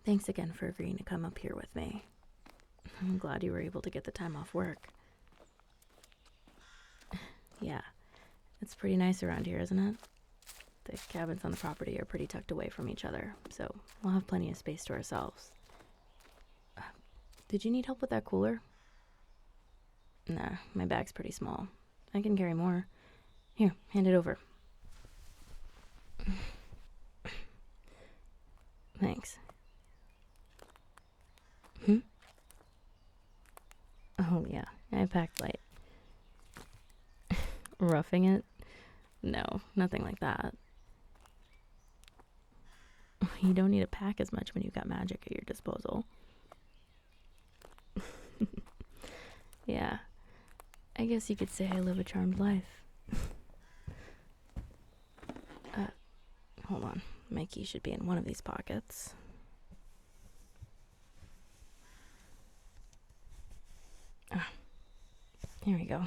Thanks again for agreeing to come up here with me. I'm glad you were able to get the time off work. Yeah, it's pretty nice around here, isn't it? The cabins on the property are pretty tucked away from each other, so we'll have plenty of space to ourselves. Did you need help with that cooler? Nah, my bag's pretty small. I can carry more. Here, hand it over. Thanks. Oh, yeah, I packed light. Roughing it? No, nothing like that. You don't need to pack as much when you've got magic at your disposal. Yeah, I guess you could say I live a charmed life. Hold on. My key should be in one of these pockets. Ah, here we go.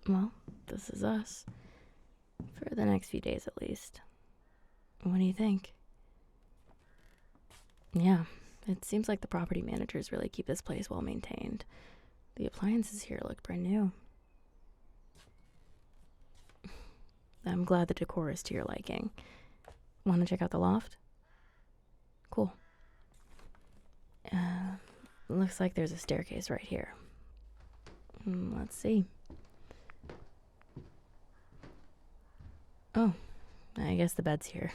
Well, this is us. For the next few days at least. What do you think? Yeah, it seems like the property managers really keep this place well maintained. The appliances here look brand new. I'm glad the decor is to your liking. Want to check out the loft? Cool. Looks like there's a staircase right here. Let's see. Oh, I guess the bed's here.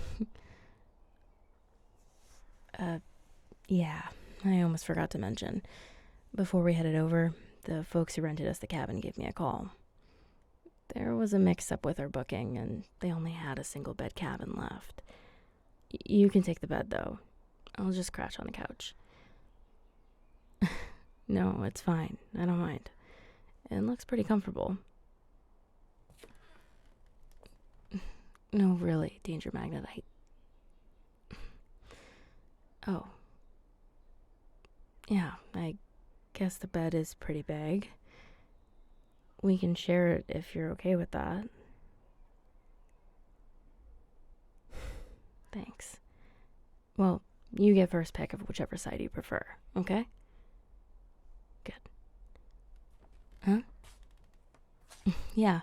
Yeah, I almost forgot to mention. Before we headed over, the folks who rented us the cabin gave me a call. There was a mix-up with our booking, and they only had a single-bed cabin left. You can take the bed, though. I'll just crash on the couch. No, it's fine. I don't mind. It looks pretty comfortable. No, really, Danger Magnet, Oh. Yeah, I guess the bed is pretty big. We can share it if you're okay with that. Thanks. Well, you get first pick of whichever side you prefer, okay? Good. Huh? Yeah.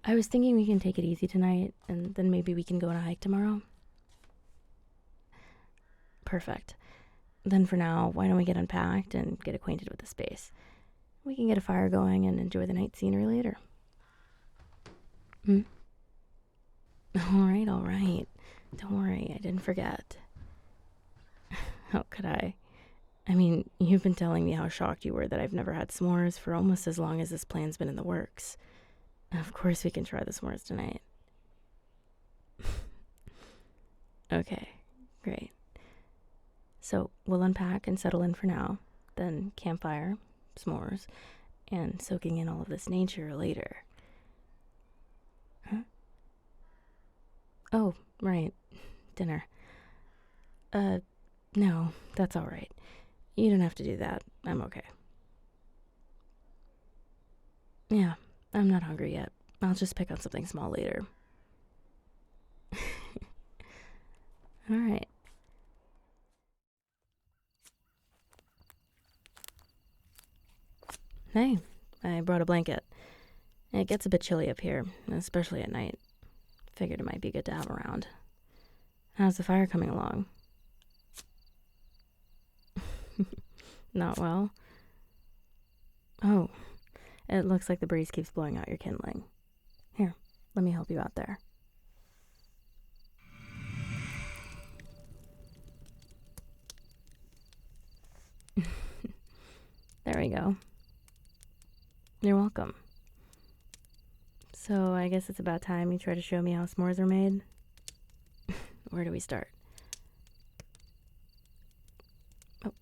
I was thinking we can take it easy tonight, and then maybe we can go on a hike tomorrow. Perfect. Then for now, why don't we get unpacked and get acquainted with the space? We can get a fire going and enjoy the night scenery later. All right. Don't worry, I didn't forget. How could I? I mean, you've been telling me how shocked you were that I've never had s'mores for almost as long as this plan's been in the works. Of course we can try the s'mores tonight. Okay, great. So we'll unpack and settle in for now, then campfire, s'mores, and soaking in all of this nature later. Huh? Oh, right. Dinner. No, that's all right. You don't have to do that. I'm okay. Yeah, I'm not hungry yet. I'll just pick on something small later. All right. Hey, I brought a blanket. It gets a bit chilly up here, especially at night. Figured it might be good to have around. How's the fire coming along? Not well? Oh, it looks like the breeze keeps blowing out your kindling. Here, let me help you out there. There we go. You're welcome. So I guess it's about time you try to show me how s'mores are made. Where do we start? Oh,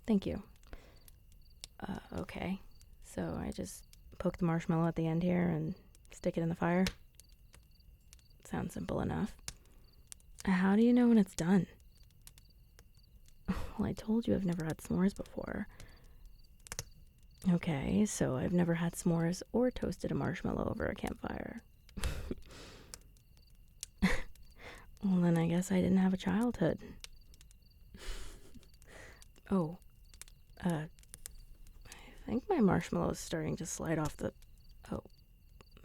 thank you. Okay. So I just poke the marshmallow at the end here and stick it in the fire? Sounds simple enough. How do you know when it's done? Well, I told you I've never had s'mores before. Okay, so I've never had s'mores or toasted a marshmallow over a campfire. Well, then I guess I didn't have a childhood. Oh, I think my marshmallow is starting to slide off the... Oh,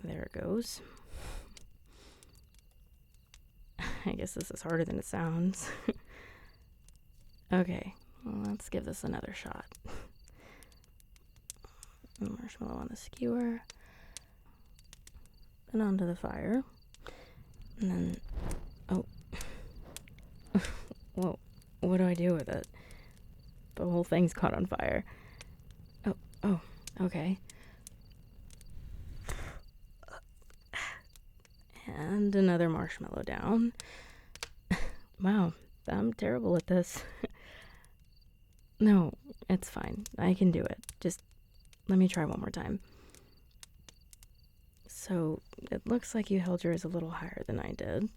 there it goes. I guess this is harder than it sounds. Okay, well, let's give this another shot. Marshmallow on the skewer. Then onto the fire. And then... Oh. Whoa. What do I do with it? The whole thing's caught on fire. Oh, okay. And another marshmallow down. Wow, I'm terrible at this. No, it's fine. I can do it. Just let me try one more time. So it looks like you held yours a little higher than I did.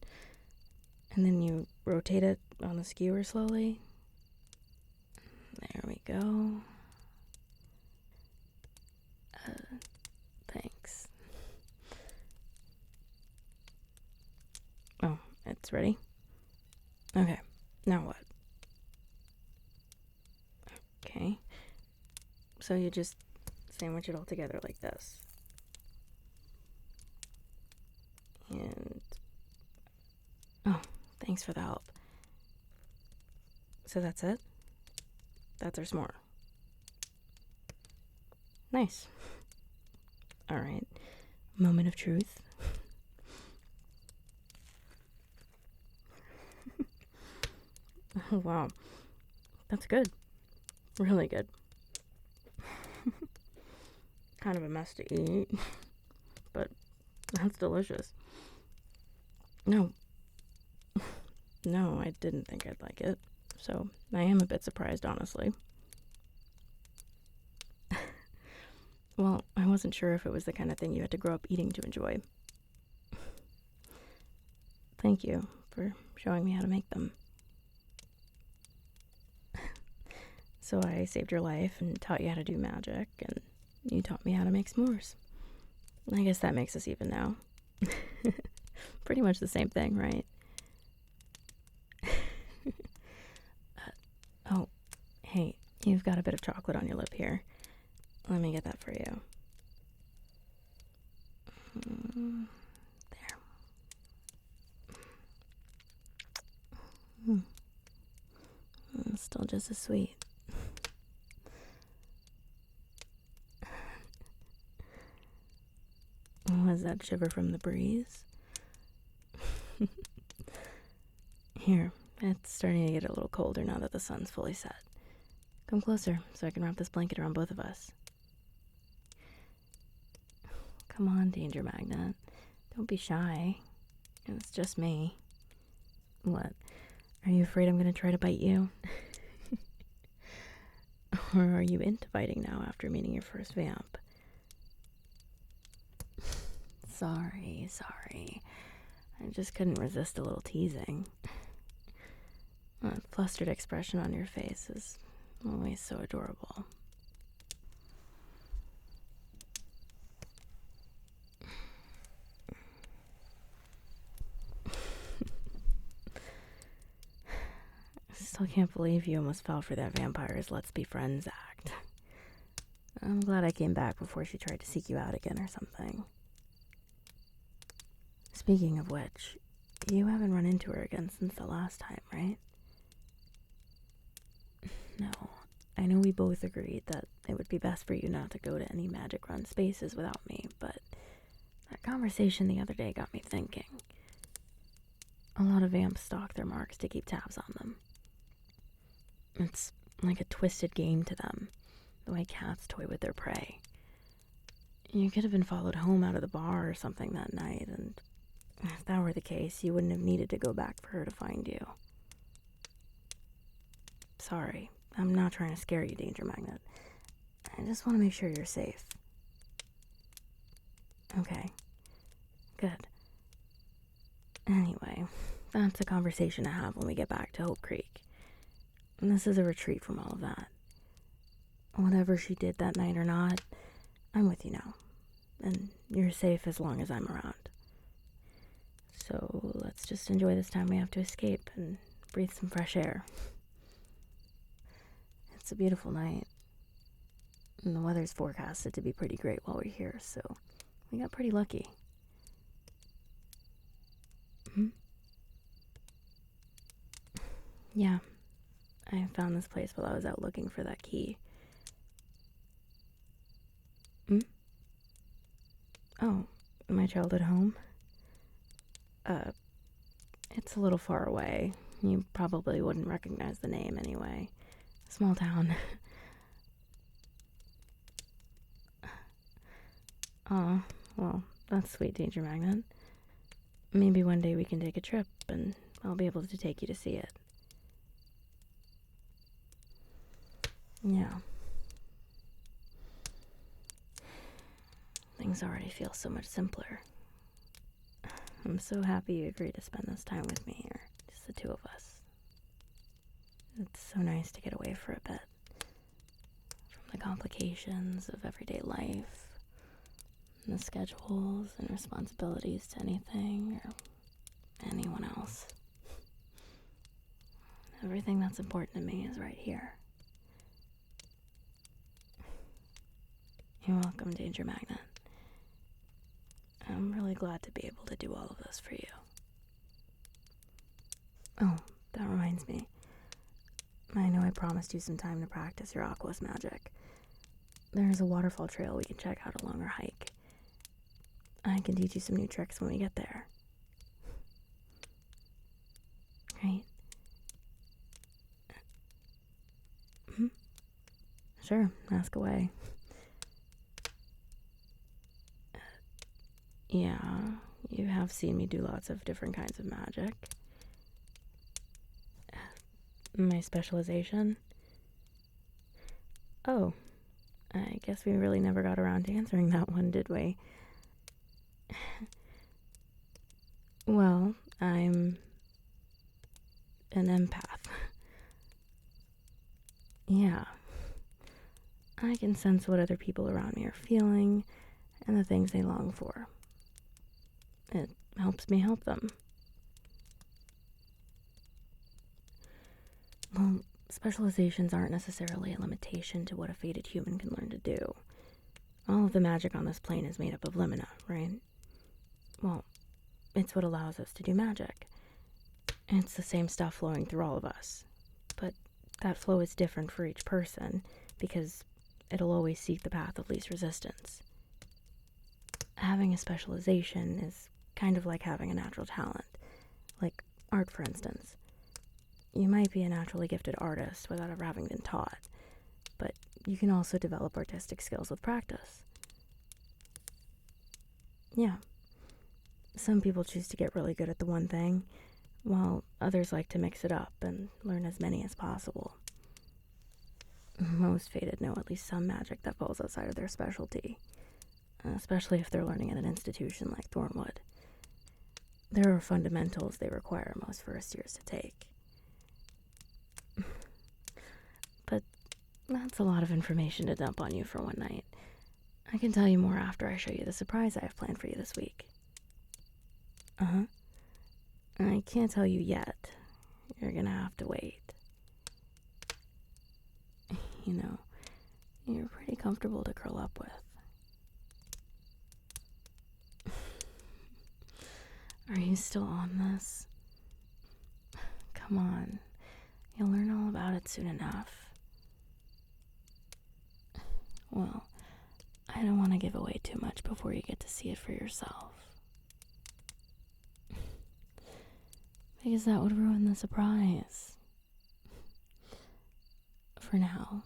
And then you rotate it on the skewer slowly. There we go. Thanks. Oh, it's ready? Okay, now what? Okay. So you just sandwich it all together like this. And... Oh, thanks for the help. So that's it? That's our s'more. Nice. Alright. Moment of truth. Oh, wow. That's good. Really good. Kind of a mess to eat, but that's delicious. No, I didn't think I'd like it, so I am a bit surprised, honestly. Well, I wasn't sure if it was the kind of thing you had to grow up eating to enjoy. Thank you for showing me how to make them. So I saved your life and taught you how to do magic, and you taught me how to make s'mores. I guess that makes us even now. Pretty much the same thing, right? Oh, hey, you've got a bit of chocolate on your lip here. Let me get that for you. There. It's still just as sweet. Was that shiver from the breeze? Here, it's starting to get a little colder now that the sun's fully set. Come closer so I can wrap this blanket around both of us. Come on, Danger Magnet. Don't be shy. It's just me. What? Are you afraid I'm going to try to bite you? Or are you into biting now after meeting your first vamp? Sorry. I just couldn't resist a little teasing. That flustered expression on your face is always so adorable. I still can't believe you almost fell for that vampire's let's be friends act. I'm glad I came back before she tried to seek you out again or something. Speaking of which, you haven't run into her again since the last time, right? No. I know we both agreed that it would be best for you not to go to any magic run spaces without me, but that conversation the other day got me thinking. A lot of vamps stalk their marks to keep tabs on them. It's like a twisted game to them, the way cats toy with their prey. You could have been followed home out of the bar or something that night, and if that were the case, you wouldn't have needed to go back for her to find you. Sorry, I'm not trying to scare you, Danger Magnet. I just want to make sure you're safe. Okay, good. Anyway, that's a conversation to have when we get back to Hope Creek. And this is a retreat from all of that. Whatever she did that night or not, I'm with you now. And you're safe as long as I'm around. So let's just enjoy this time we have to escape and breathe some fresh air. It's a beautiful night, and the weather's forecasted to be pretty great while we're here, so we got pretty lucky. Yeah, I found this place while I was out looking for that key. Oh, my childhood home? It's a little far away. You probably wouldn't recognize the name anyway. Small town. Aw, well, that's sweet, Danger Magnet. Maybe one day we can take a trip and I'll be able to take you to see it. Yeah. Things already feel so much simpler. I'm so happy you agreed to spend this time with me here, just the two of us. It's so nice to get away for a bit from the complications of everyday life, and the schedules and responsibilities to anything or anyone else. Everything that's important to me is right here. You're welcome, Danger Magnet. I'm really glad to be able to do all of this for you. Oh, that reminds me. I know I promised you some time to practice your Aqua's magic. There's a waterfall trail we can check out along our hike. I can teach you some new tricks when we get there. Right? Sure, ask away. Yeah, you have seen me do lots of different kinds of magic. My specialization? Oh, I guess we really never got around to answering that one, did we? Well, I'm an empath. Yeah. I can sense what other people around me are feeling and the things they long for. It helps me help them. Well, specializations aren't necessarily a limitation to what a fated human can learn to do. All of the magic on this plane is made up of limina, right? Well, it's what allows us to do magic. It's the same stuff flowing through all of us. But that flow is different for each person because it'll always seek the path of least resistance. Having a specialization is kind of like having a natural talent, like art, for instance. You might be a naturally gifted artist without ever having been taught, but you can also develop artistic skills with practice. Yeah. Some people choose to get really good at the one thing, while others like to mix it up and learn as many as possible. Most fated know at least some magic that falls outside of their specialty, especially if they're learning at an institution like Thornwood. There are fundamentals they require most first years to take. But that's a lot of information to dump on you for one night. I can tell you more after I show you the surprise I have planned for you this week. I can't tell you yet. You're gonna have to wait. You know, you're pretty comfortable to curl up with. Are you still on this? Come on. You'll learn all about it soon enough. Well, I don't want to give away too much before you get to see it for yourself. Because that would ruin the surprise. For now,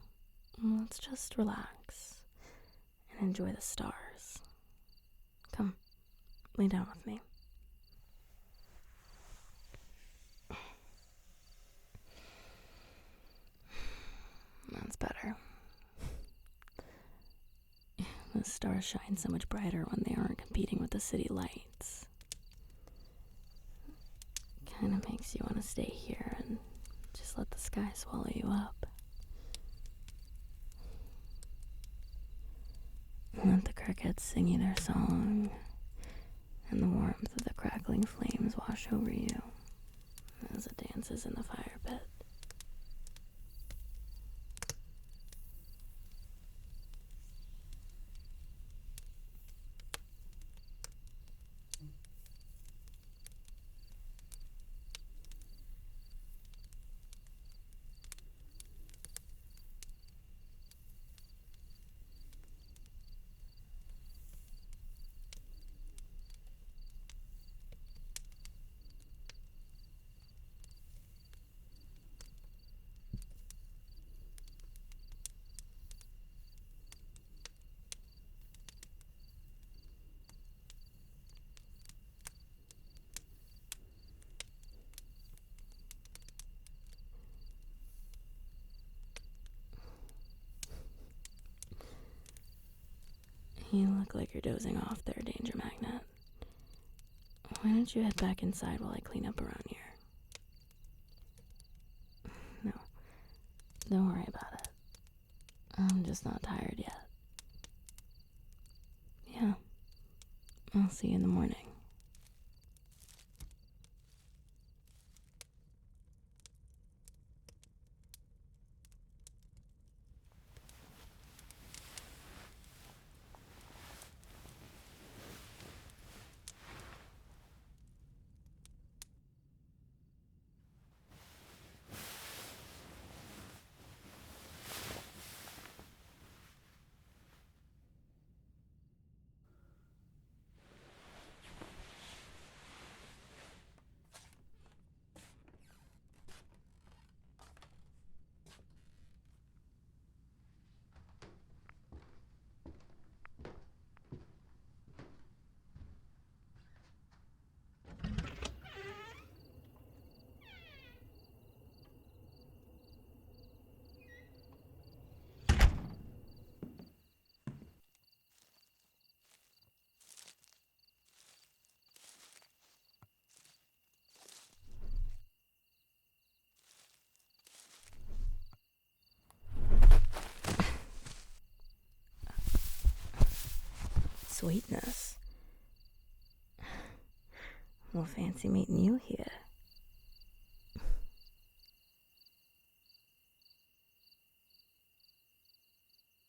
let's just relax and enjoy the stars. Come, lay down with me. That's better. The stars shine so much brighter when they aren't competing with the city lights. Kind of makes you want to stay here and just let the sky swallow you up. Let the crickets sing you their song, and the warmth of the crackling flames wash over you as it dances in the fire pit. You look like you're dozing off there, Danger Magnet. Why don't you head back inside while I clean up around here? No, don't worry about it. I'm just not tired yet. Yeah, I'll see you in the morning. Sweetness. Well, fancy meeting you here.